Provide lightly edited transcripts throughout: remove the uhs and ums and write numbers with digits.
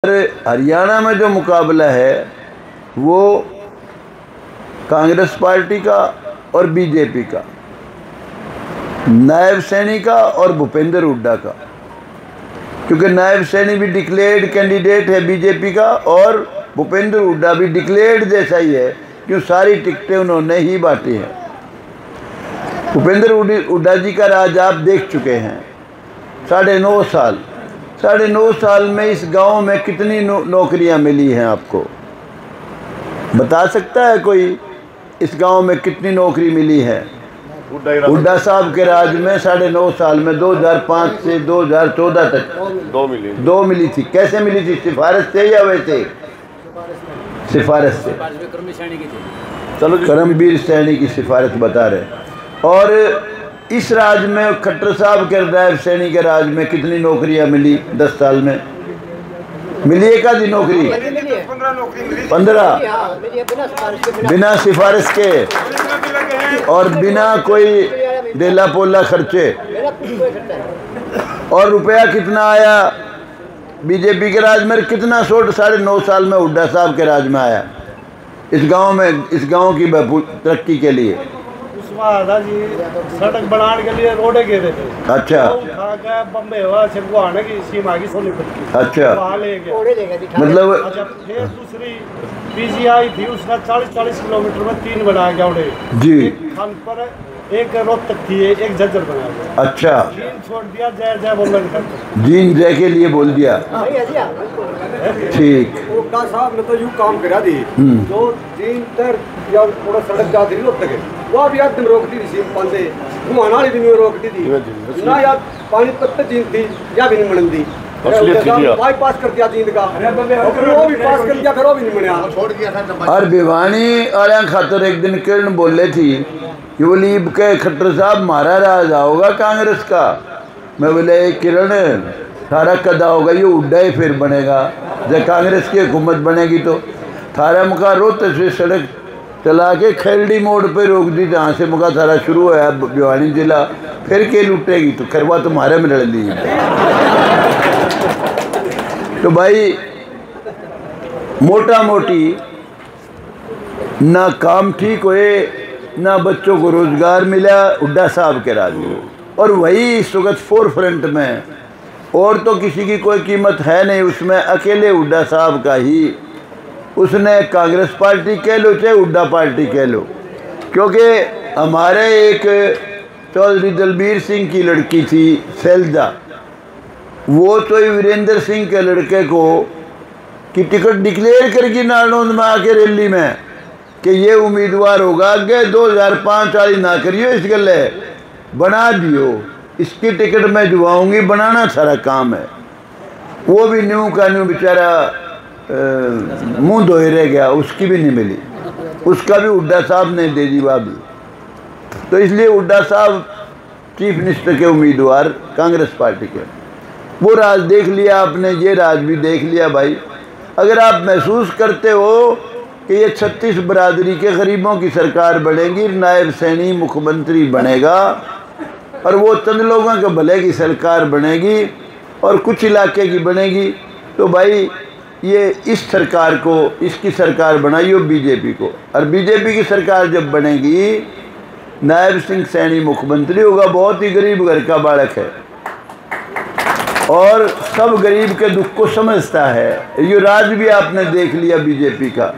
हरियाणा में जो मुकाबला है वो कांग्रेस पार्टी का और बीजेपी का, नायब सैनी का और भूपेंद्र हुड्डा का, क्योंकि नायब सैनी भी डिक्लेयर्ड कैंडिडेट है बीजेपी का और भूपेंद्र हुड्डा भी डिक्लेयर्ड जैसा ही है, क्यों सारी टिकटें उन्होंने ही बांटी हैं। भूपेंद्र हुड्डा जी का राज आप देख चुके हैं, 9.5 साल में इस गांव में कितनी नौकरियां मिली हैं आपको बता सकता है कोई? इस गांव में कितनी नौकरी मिली है? हुड्डा साहब के राज में 9.5 साल में 2005 से 2014 तक दो मिली थी। कैसे मिली थी? सिफारिश से या वैसे? सिफारिश से। चलो करमवीर सैनी की सिफारिश बता रहे। और इस राज में खट्टर साहब के नायब सैनी के राज में कितनी नौकरियां मिली 10 साल में? मिली एक आधी नौकरी? 15 बिना सिफारिश के और बिना कोई डेला पोला खर्चे। और रुपया कितना आया बीजेपी के राज में? कितना 9.5 साल में हुड्डा साहब के राज में आया इस गांव में, इस गांव की तरक्की के लिए? जी सड़क बनाने के लिए रोडे गए थे। अच्छा। बम्बे से गुवाहाटी की सीमा की सोनीपत की। अच्छा। मतलब अच्छा, फिर दूसरी पीजीआई थी, उसका 40 किलोमीटर में 3 बनाया गया उड़े जी। खान पर एक रोहतक थी, एक झज्जर बनाया गया। अच्छा। जीन छोड़ दिया, जय जय बोलने जीन जय के लिए बोल दिया। ठीक। साहब ने तो यूँ काम करा दी, जो जीन तर या थोड़ा सड़क जाती थी रोहतक वो भी याद दिन रोकती थी, सीम पांदे घुमाना वाली भी नहीं रोकती थी ना, याद पानी पत्ते जीन थी या भी नहीं मनती बाईपास कर दिया जींद का, वो भी पास कर दिया, फिर वो भी नहीं मनया, छोड़ दिया। और भिवानी और खातर एक दिन किरण बोले थी कि बोली के खट्टर साहब मारा राज आओगा कांग्रेस का। मैं बोले किरण थारा कदा होगा, ये हुड्डा ही फिर बनेगा जब कांग्रेस की हुकूमत बनेगी। तो थारा मुका रोहतक से सड़क चला के खेलड़ी मोड़ पे रोक दी, जहाँ से मुका थारा शुरू है भिवानी जिला, फिर के लूटेगी तो खरवा तुम्हारे में लड़ ली। तो भाई मोटा मोटी ना काम ठीक हुए, ना बच्चों को रोजगार मिला हुड्डा साहब के राज में। और वही इस वक्त फोर फ्रंट में, और तो किसी की कोई कीमत है नहीं उसमें, अकेले हुड्डा साहब का ही। उसने कांग्रेस पार्टी कह लो चाहे हुड्डा पार्टी कह लो, क्योंकि हमारे एक चौधरी दलबीर सिंह की लड़की थी शैलजा, वो तो वीरेंद्र सिंह के लड़के को की टिकट डिक्लेयर करके नारनौंद में आके रैली में कि ये उम्मीदवार होगा कि 2005 वाली ना करियो, इस गले बना दियो, इसकी टिकट मैं जुआऊँगी, बनाना सारा काम है। वो भी न्यू का न्यू बेचारा मुंह धोए रह गया, उसकी भी नहीं मिली, उसका भी हुड्डा साहब ने दे दी भाभी। तो इसलिए हुड्डा साहब चीफ मिनिस्टर के उम्मीदवार कांग्रेस पार्टी के। वो राज देख लिया आपने, ये राज भी देख लिया भाई। अगर आप महसूस करते हो कि ये 36 बरादरी के गरीबों की सरकार बनेगी, नायब सैनी मुख्यमंत्री बनेगा और वो चंद लोगों के भले की सरकार बनेगी और कुछ इलाके की बनेगी, तो भाई ये इस सरकार को, इसकी सरकार बनाइयो बीजेपी को। और बीजेपी की सरकार जब बनेगी, नायब सिंह सैनी मुख्यमंत्री होगा, बहुत ही गरीब घर का बालक है और सब गरीब के दुख को समझता है। ये राज भी आपने देख लिया बीजेपी का।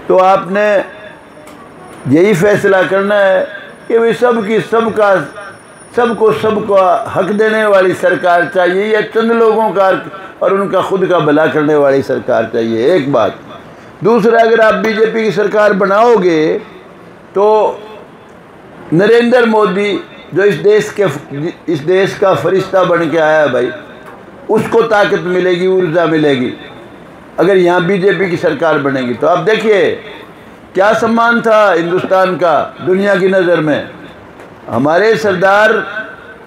तो आपने यही फैसला करना है कि भाई सबको हक देने वाली सरकार चाहिए या चंद लोगों का और उनका खुद का भला करने वाली सरकार चाहिए, एक बात। दूसरा, अगर आप बीजेपी की सरकार बनाओगे तो नरेंद्र मोदी जो इस देश का फरिश्ता बन के आया है भाई, उसको ताकत मिलेगी, ऊर्जा मिलेगी अगर यहाँ बीजेपी की सरकार बनेगी। तो आप देखिए क्या सम्मान था हिंदुस्तान का दुनिया की नज़र में। हमारे सरदार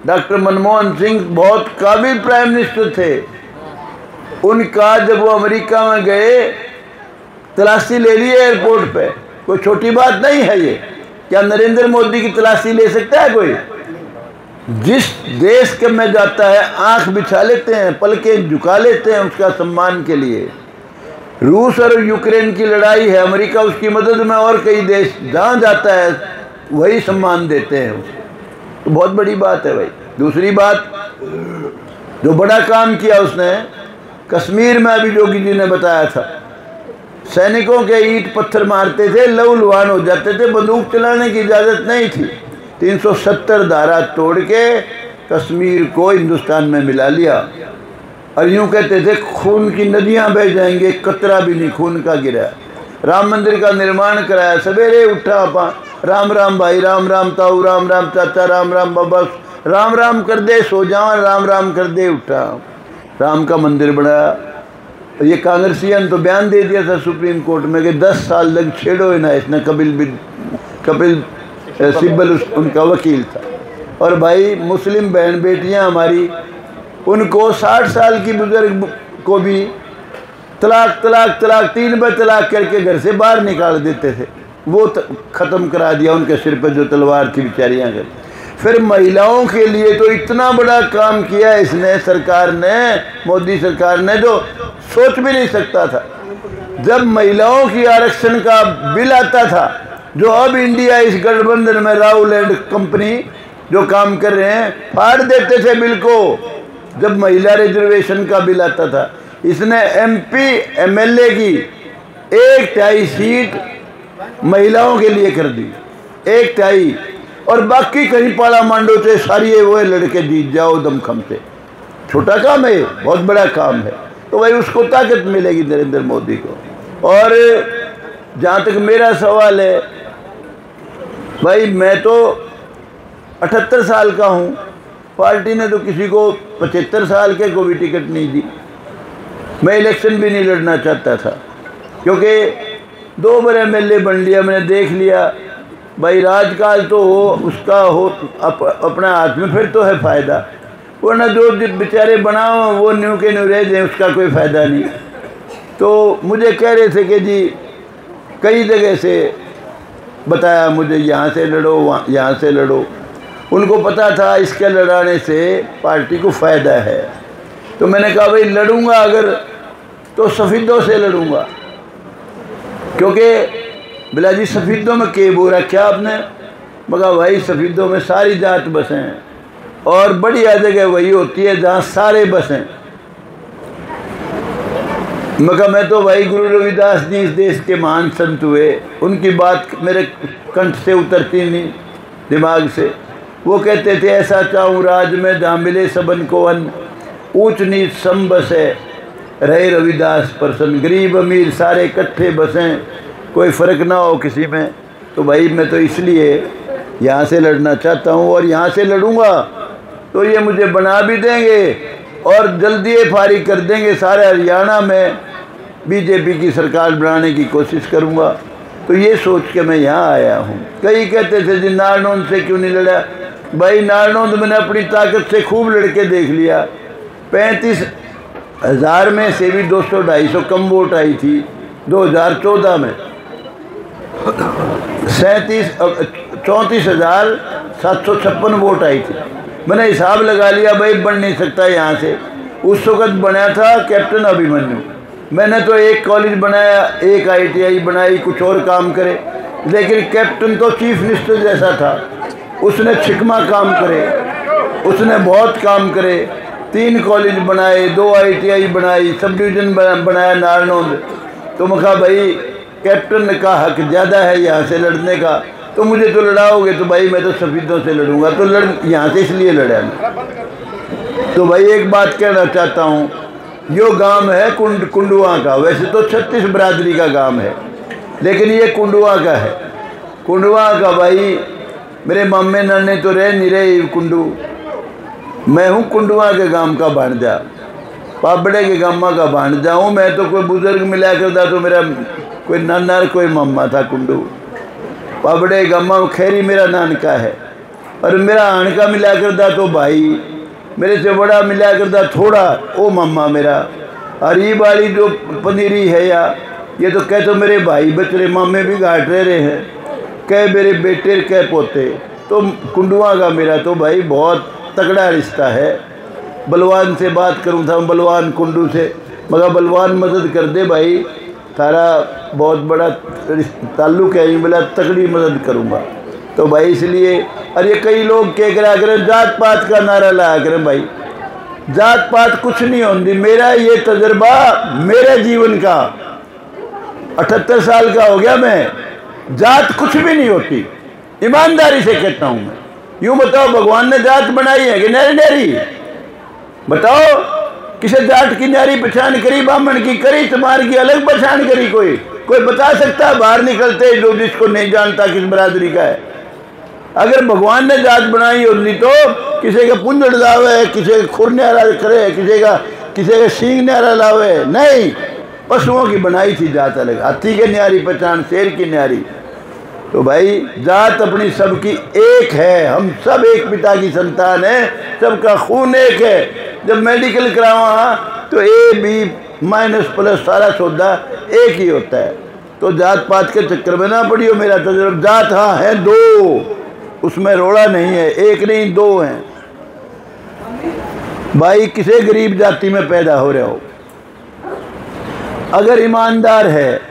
डॉक्टर मनमोहन सिंह बहुत काबिल प्राइम मिनिस्टर थे। उनका जब वो अमेरिका में गए तलाशी ले ली एयरपोर्ट पे, कोई छोटी बात नहीं है ये। क्या नरेंद्र मोदी की तलाशी ले सकता है कोई? जिस देश के में जाता है आंख बिछा लेते हैं, पलकें झुका लेते हैं उसका सम्मान के लिए। रूस और यूक्रेन की लड़ाई है, अमेरिका उसकी मदद में, और कई देश जहाँ जाता है वही सम्मान देते हैं उसे। तो बहुत बड़ी बात है भाई। दूसरी बात, जो बड़ा काम किया उसने कश्मीर में, अभी योगी जी ने बताया था, सैनिकों के ईंट पत्थर मारते थे, लहूलुहान हो जाते थे, बंदूक चलाने की इजाज़त नहीं थी। 370 धारा तोड़ के कश्मीर को हिंदुस्तान में मिला लिया, और यूँ कहते थे खून की नदियाँ बह जाएंगे, कतरा भी नहीं खून का गिरा। राम मंदिर का निर्माण कराया, सवेरे उठा अपा, राम राम भाई, राम राम ताऊ, राम राम चाचा, राम राम बाबा, राम राम कर दे सो जाओ, राम राम कर दे उठा, राम का मंदिर बनाया। ये कांग्रेसियन तो बयान दे दिया था सुप्रीम कोर्ट में कि 10 साल लग छेड़ो ना, इसने कपिल सिब्बल उनका वकील था। और भाई मुस्लिम बहन बेटियां हमारी, उनको 60 साल की बुजुर्ग को भी तलाक तलाक तलाक 3 बार तलाक करके घर से बाहर निकाल देते थे, वो ख़त्म करा दिया उनके सिर पर जो तलवार थी बेचारियाँ कर। फिर महिलाओं के लिए तो इतना बड़ा काम किया इसने, सरकार ने, मोदी सरकार ने, जो सोच भी नहीं सकता था। जब महिलाओं की आरक्षण का बिल आता था, जो अब इंडिया इस गठबंधन में राहुल एंड कंपनी जो काम कर रहे हैं, फाड़ देते थे बिल को। जब महिला रिजर्वेशन का बिल आता था, इसने MP MLA की 1/3 सीट महिलाओं के लिए कर दी, 1/3, और बाकी कहीं पाला मांडो से सारी वो लड़के जीत जाओ दमखम से। छोटा काम है, बहुत बड़ा काम है। तो भाई उसको ताकत मिलेगी नरेंद्र मोदी को। और जहाँ तक मेरा सवाल है भाई, मैं तो 78 साल का हूँ, पार्टी ने तो किसी को 75 साल के को भी टिकट नहीं दी। मैं इलेक्शन भी नहीं लड़ना चाहता था, क्योंकि 2 बार MLA बन लिया, मैंने देख लिया भाई राजकाज तो हो उसका हो अपना हाथ में, फिर तो है फ़ायदा, वरना जो बेचारे बनाओ वो न्यू के न्यू रह जाए, उसका कोई फ़ायदा नहीं। तो मुझे कह रहे थे कि जी कई जगह से बताया मुझे, यहाँ से लड़ो, वहाँ यहाँ से लड़ो। उनको पता था इसके लड़ाने से पार्टी को फ़ायदा है। तो मैंने कहा भाई लड़ूंगा अगर तो सफ़ीदों से लड़ूंगा, क्योंकि बिलाजी सफ़ीदों में के बोला क्या आपने? मगर भाई सफ़ीदों में सारी जात बसें हैं, और बढ़िया जगह वही होती है जहाँ सारे बसें। मगर मैं तो भाई गुरु रविदास जी इस देश के महान संत हुए, उनकी बात मेरे कंठ से उतरती नहीं दिमाग से। वो कहते थे ऐसा चाहूँ राज में जहाँ मिले सबन को अन्न, ऊंच नीच सम बसे रहे रविदास प्रसन्न, गरीब अमीर सारे इकट्ठे बसें, कोई फ़र्क ना हो किसी में। तो भाई मैं तो इसलिए यहाँ से लड़ना चाहता हूँ, और यहाँ से लड़ूंगा तो ये मुझे बना भी देंगे और जल्दी फारिग कर देंगे। सारे हरियाणा में बीजेपी की सरकार बनाने की कोशिश करूँगा। तो ये सोच के मैं यहाँ आया हूँ। कई कहते थे जी नारनौंद से क्यों नहीं लड़ा? भाई नारनौंद मैंने अपनी ताकत से खूब लड़के देख लिया। 35,000 में से भी 200-250 कम वोट आई थी 2014 में। 34,756 वोट आई थी। मैंने हिसाब लगा लिया भाई बन नहीं सकता यहाँ से। उस वक़्त बनाया था कैप्टन अभिमन्यु। मैंने तो एक कॉलेज बनाया, एक ITI बनाई, कुछ और काम करे, लेकिन कैप्टन तो चीफ मिनिस्टर जैसा था। उसने छिकमा काम करे, उसने बहुत काम करे, 3 कॉलेज बनाए, 2 ITI बनाई, सब डिवीज़न बनाया नारनौंद। तो मैं कहा भाई कैप्टन का हक ज़्यादा है यहाँ से लड़ने का, तो मुझे तो लड़ाओगे तो भाई मैं तो सफ़ीदों से लड़ूंगा। तो यहाँ से इसलिए लड़ा मैं। तो भाई एक बात कहना चाहता हूँ, यो गांव है कुंडुआ का। वैसे तो 36 बरादरी का गांव है, लेकिन ये कुंडुआ का है। कुंडुआ का भाई मेरे मामे नाने तो रह नहीं रहे कुंडू। मैं हूँ कुंडुआ के गांव का भांजा, पाबड़े के गामा का भांजा हूँ मैं। तो कोई बुजुर्ग मिला करता तो मेरा कोई नाना कोई मामा था कुंडू। पाबड़े गामा खैरी मेरा नानका है, और मेरा आनका मिला करता तो भाई, मेरे से बड़ा मिला करता थोड़ा ओ मामा मेरा। और ये वाली जो पनीरी है या ये तो कह तो मेरे भाई बचरे मामे भी घाट रहे हैं, कह मेरे बेटे कह पोते। तो कुंडुआ का मेरा तो भाई बहुत तगड़ा रिश्ता है। बलवान से बात करूँ था, बलवान कुंडू से, मगर बलवान मदद कर दे भाई, तारा बहुत बड़ा ताल्लुक है, बोला तगड़ी मदद करूँगा। तो भाई इसलिए अरे कई लोग क्या करा करें, जात पात का नारा लाया करें। भाई जात पात कुछ नहीं होती। मेरा ये तजर्बा मेरे जीवन का 78 साल का हो गया मैं, जात कुछ भी नहीं होती, ईमानदारी से कहता हूँ मैं। यूँ बताओ भगवान ने जात बनाई है कि नारी नारी? बताओ किसे जाट की नारी पहचान करी, ब्राह्मण की करी, तुम्हार की अलग पहचान करी? कोई बता सकता है बाहर निकलते जो जिसको नहीं जानता किस बरादरी का है? अगर भगवान ने जात बनाई होती तो किसी का पुंजड़ लावे, किसी का खुर न्यारा करे, किसी का सींग न्यारा लावे, नहीं, पशुओं की बनाई थी जात अलग। हाथी के न्यारी पहचान, शेर की न्यारी। तो भाई जात अपनी सबकी एक है, हम सब एक पिता की संतान है, सबका खून एक है। जब मेडिकल करावा तो AB- सारा सौदा एक ही होता है। तो जात पात के चक्कर में ना पड़ियो। मेरा तजुर्बा, जात हाँ है दो, उसमें रोड़ा नहीं है, एक नहीं दो हैं। भाई किसी गरीब जाति में पैदा हो रहे हो, अगर ईमानदार है,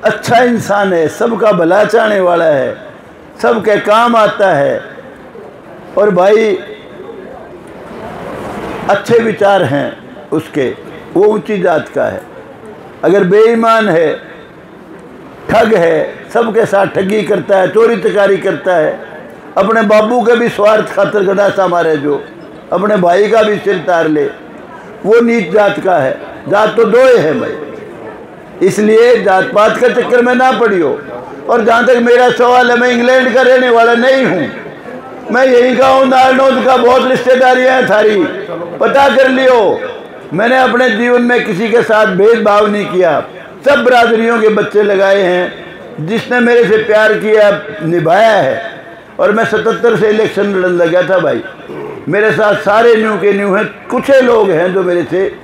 अच्छा इंसान है, सबका भला चाहने वाला है, सबके काम आता है, और भाई अच्छे विचार हैं उसके, वो ऊंची जात का है। अगर बेईमान है, ठग है, सबके साथ ठगी करता है, चोरी चकारी करता है, अपने बाबू के भी स्वार्थ खातर गड़ासा मारे, जो अपने भाई का भी सिर तार ले, वो नीच जात का है। जात तो दो है भाई, इसलिए जात पात के चक्कर में ना पड़ियो। और जहाँ तक मेरा सवाल है, मैं इंग्लैंड का रहने वाला नहीं हूँ, मैं यही का हूँ, नारनौद का। बहुत रिश्तेदारियाँ हैं थारी, पता कर लियो। मैंने अपने जीवन में किसी के साथ भेदभाव नहीं किया, सब बरादरियों के बच्चे लगाए हैं। जिसने मेरे से प्यार किया निभाया है। और मैं 77 से इलेक्शन लड़ने लगा था भाई, मेरे साथ सारे न्यू के न्यू हैं, कुछ लोग हैं जो मेरे से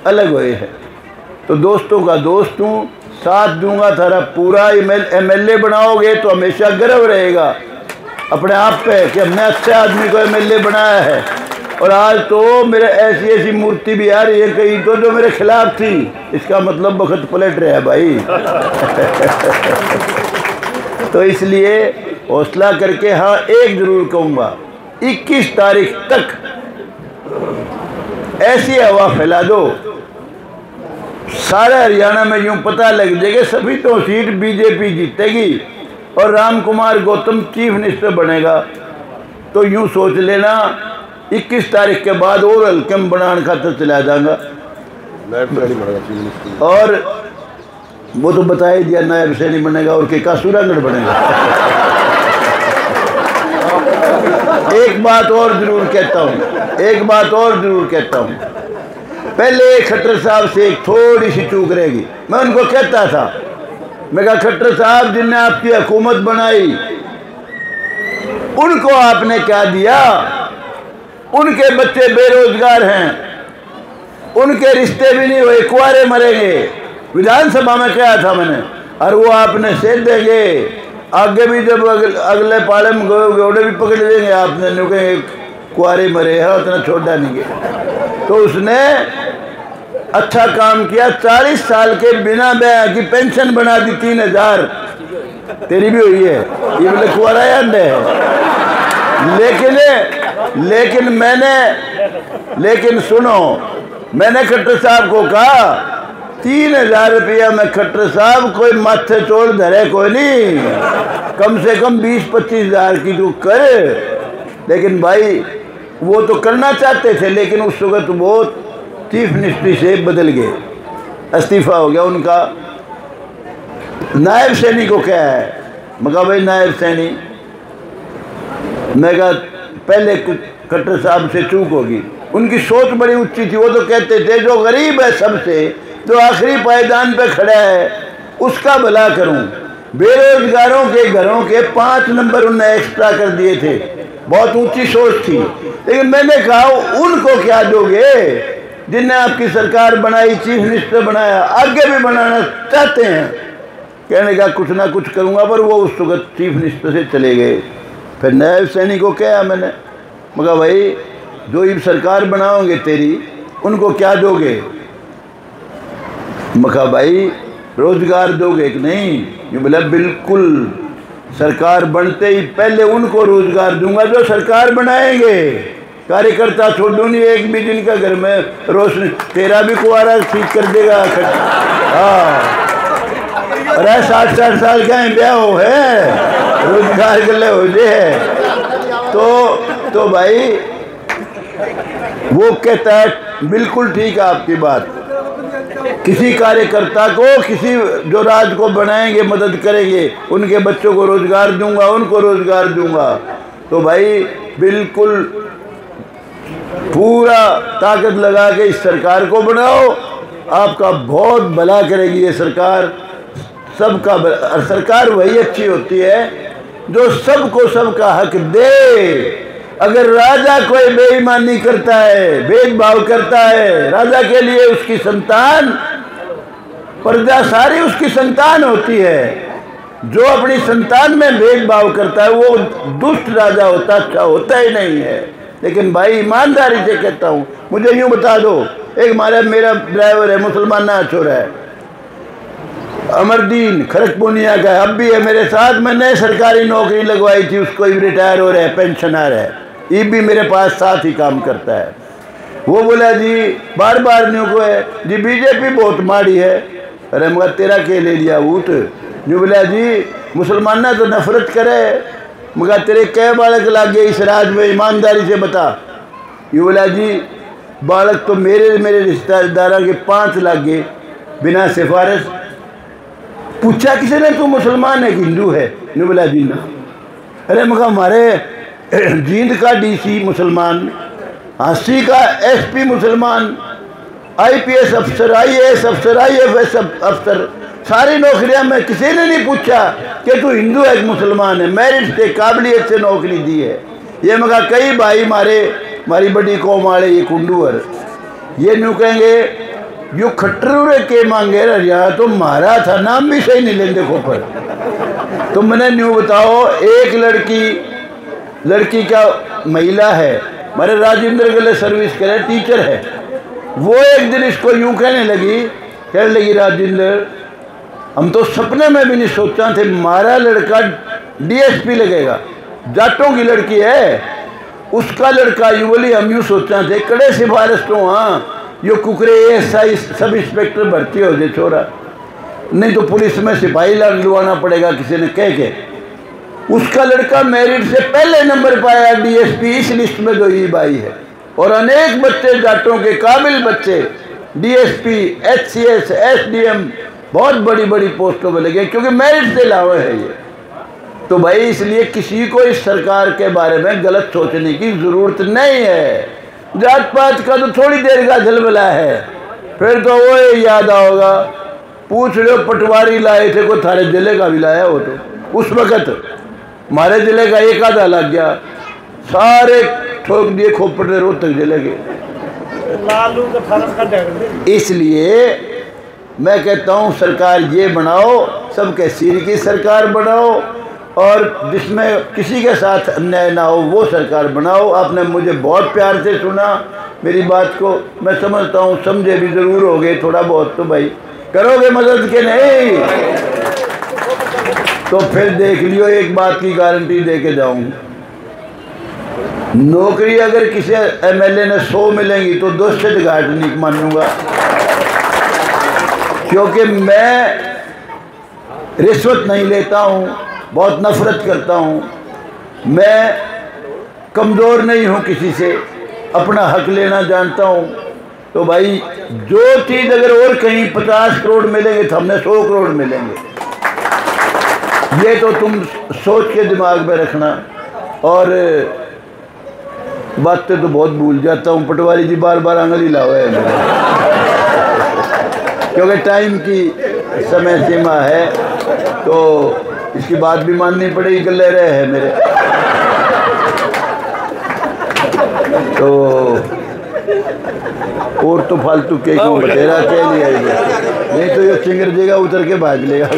अलग हुए हैं। तो दोस्तों का दोस्त हूँ, साथ दूंगा थारा पूरा। MLA बनाओगे तो हमेशा गर्व रहेगा अपने आप पे कि हमने अच्छे आदमी को MLA बनाया है। और आज तो मेरे ऐसी मूर्ति भी आ रही है कहीं तो जो मेरे खिलाफ थी, इसका मतलब वक्त पलट रहा है भाई। तो इसलिए हौसला करके हाँ एक जरूर कहूँगा, 21 तारीख तक ऐसी हवा फैला दो, सारे हरियाणा में यूं पता लग जाएगा सभी तो सीट BJP जीतेगी और राम कुमार गौतम चीफ मिनिस्टर बनेगा। तो यूं सोच लेना 21 तारीख के बाद और हल्कम बनाने खातर चला जाऊंगा। और वो तो बता ही दिया, नायब से नहीं बनेगा और के कासूरागढ़ बनेगा। एक बात और जरूर कहता हूँ, पहले खट्टर साहब से एक थोड़ी सी चूक रहेगी। मैं उनको कहता था, मैं कहा खट्टर साहब जिनने आपकी हुकूमत बनाई उनको आपने क्या दिया? उनके बच्चे बेरोजगार हैं, उनके रिश्ते भी नहीं हुए, कुंवारे मरेंगे। विधानसभा में कहा था मैंने, और वो आपने सेध देंगे। आगे भी जब अगले पाले में घोड़े भी पकड़ लेंगे आपने, कहेंगे कुंवारे मरे हैं, उतना छोड़ा नहीं गया। तो उसने अच्छा काम किया, 40 साल के बिना ब्याह की पेंशन बना दी 3000। तेरी भी हुई है ये, बोले कुंवारा याद है। लेकिन सुनो, मैंने खट्टर साहब को कहा 3000 रुपया में खट्टर साहब कोई माथे चोड़ धरे कोई नहीं, कम से कम 20-25 हज़ार की तू कर। लेकिन भाई वो तो करना चाहते थे, लेकिन उस वक्त वो चीफ मिनिस्ट्री से बदल गए, इस्तीफा हो गया उनका। नायब सैनी को क्या है? मैं कहा भाई नायब सैनी, मैं कहा पहले खट्टर साहब से चूक होगी, उनकी सोच बड़ी ऊंची थी। वो तो कहते थे जो गरीब है सबसे, जो आखिरी पायदान पे खड़ा है उसका भला करूं। बेरोजगारों के घरों के 5 नंबर उन्होंने एक्स्ट्रा कर दिए थे, बहुत ऊंची सोच थी। लेकिन मैंने कहा उनको क्या दोगे जिनने आपकी सरकार बनाई, चीफ मिनिस्टर बनाया, आगे भी बनाना चाहते हैं। कहने का कुछ ना कुछ करूंगा, पर वो उस वक्त चीफ मिनिस्टर से चले गए। फिर नायब सैनी को कहा मैंने, मगर भाई जो ये सरकार बनाओगे तेरी, उनको क्या दोगे? मगर भाई रोज़गार दोगे कि नहीं? ये बोला बिल्कुल, सरकार बनते ही पहले उनको रोज़गार दूंगा जो सरकार बनाएंगे। कार्यकर्ता छोड़ो नहीं एक भी दिन का घर में रोशनी, तेरा भी कुआरा ठीक कर देगा। हाँ, अरे 60 साल का है, ब्याह हो है, रोजगार के लिए हो जाए। तो भाई वो कहता है बिल्कुल ठीक है आपकी बात, किसी कार्यकर्ता को, किसी जो राज को बनाएंगे, मदद करेंगे, उनके बच्चों को रोजगार दूंगा, उनको रोजगार दूंगा। तो भाई बिल्कुल पूरा ताकत लगा के इस सरकार को बनाओ, आपका बहुत भला करेगी ये सरकार, सबका। और सरकार वही अच्छी होती है जो सबको सबका हक दे। अगर राजा कोई बेईमानी करता है, भेदभाव करता है, राजा के लिए उसकी संतान, प्रजा सारी उसकी संतान होती है। जो अपनी संतान में भेदभाव करता है वो दुष्ट राजा होता, अच्छा होता ही नहीं है। लेकिन भाई ईमानदारी से कहता हूँ, मुझे यूँ बता दो, एक मेरा ड्राइवर है, मुसलमान ना छोरा है, अमरदीन खरकपुनिया का, अब भी है मेरे साथ। मैंने सरकारी नौकरी लगवाई थी, उसको भी रिटायर हो रहा है, पेंशनर है, ये भी मेरे पास साथ ही काम करता है। वो बोला जी बार बार न्यू को है जी बीजेपी बहुत माड़ी है। अरे मगर तेरा के ले लिया ऊट? न्यू बोला जी मुसलमाना तो नफरत करे, मगर तेरे कै बालक लागे इस राज में, ईमानदारी से बता। यू बोला जी बालक तो मेरे रिश्तेदारा के 5 लागे बिना सिफारिश। पूछा किसी ने तू मुसलमान है कि हिंदू है? न्यू बोला जी ना। अरे मगर हमारे जींद का डीसी मुसलमान, हांसी का एसपी मुसलमान, आईपीएस अफसर, आईएएस अफसर, आईएफएस अफसर, सारी नौकरियां में किसी ने नहीं पूछा कि तू हिंदू है कि मुसलमान है। मेरिट से, काबिलियत से नौकरी दी है। ये मगर कई भाई हमारी बड़ी कौम वाले ये कुंडूर ये न्यू कहेंगे यो खट्टर के मांगे यार, तो मारा था नाम भी सही नहीं लेंगे खोपर। तो मैंने न्यू बताओ, एक लड़की का महिला है, हमारे राजेंद्र के लिए सर्विस करे, टीचर है। वो एक दिन इसको यूं कहने लगी राजेंद्र, हम तो सपने में भी नहीं सोचा थे हमारा लड़का डीएसपी लगेगा, जाटों की लड़की है, उसका लड़का यूं बोली, हम यूं सोचा थे कड़े सिफारिश तो हाँ यो कुकरे एएसआई सब इंस्पेक्टर भर्ती हो जाए छोरा, नहीं तो पुलिस में सिपाही लगवाना पड़ेगा किसी ने कह के। उसका लड़का मेरिट से पहले नंबर पाया डीएसपी इस लिस्ट में जो ये बाई है। और अनेक बच्चे जाटों के काबिल बच्चे डीएसपी, एचसीएस, एसडीएम बहुत बड़ी बड़ी पोस्टों में लगे, क्योंकि मेरिट से लावे है ये। तो भाई इसलिए किसी को इस सरकार के बारे में गलत सोचने की जरूरत नहीं है। जात पात का तो थोड़ी देर का झलमला है, फिर तो वो याद आओगा, पूछ लो पटवारी लाए थे को थारे जिले का भी लाया हो, तो उस वक़्त हमारे जिले का एक आधा लग गया, सारे ठोक दिए खोपड़े रोहतक जिले के। इसलिए मैं कहता हूँ सरकार ये बनाओ, सबके सिर की सरकार बनाओ, और जिसमें किसी के साथ अन्याय ना हो वो सरकार बनाओ। आपने मुझे बहुत प्यार से सुना मेरी बात को, मैं समझता हूँ समझे भी ज़रूर होगे थोड़ा बहुत, तो भाई करोगे मदद के नहीं? तो फिर देख लियो, एक बात की गारंटी दे के जाऊँ, नौकरी अगर किसी एमएलए ने 100 मिलेंगी तो 2 से घाट नहीं मानूंगा, क्योंकि मैं रिश्वत नहीं लेता हूँ, बहुत नफरत करता हूँ, मैं कमज़ोर नहीं हूँ किसी से, अपना हक लेना जानता हूँ। तो भाई जो चीज़ अगर और कहीं 50 करोड़ मिलेंगे तो हमने 100 करोड़ मिलेंगे, ये तो तुम सोच के दिमाग में रखना। और बातें तो बहुत भूल जाता हूँ, पटवारी जी बार बार आंगली लावे है क्योंकि टाइम की समय सीमा है, तो इसकी बात भी माननी पड़ेगी, गले रहे हैं मेरे। तो और तो फालतू के बतेरा कह लिया, नहीं तो ये चिंगर देगा उतर के भाग लेगा।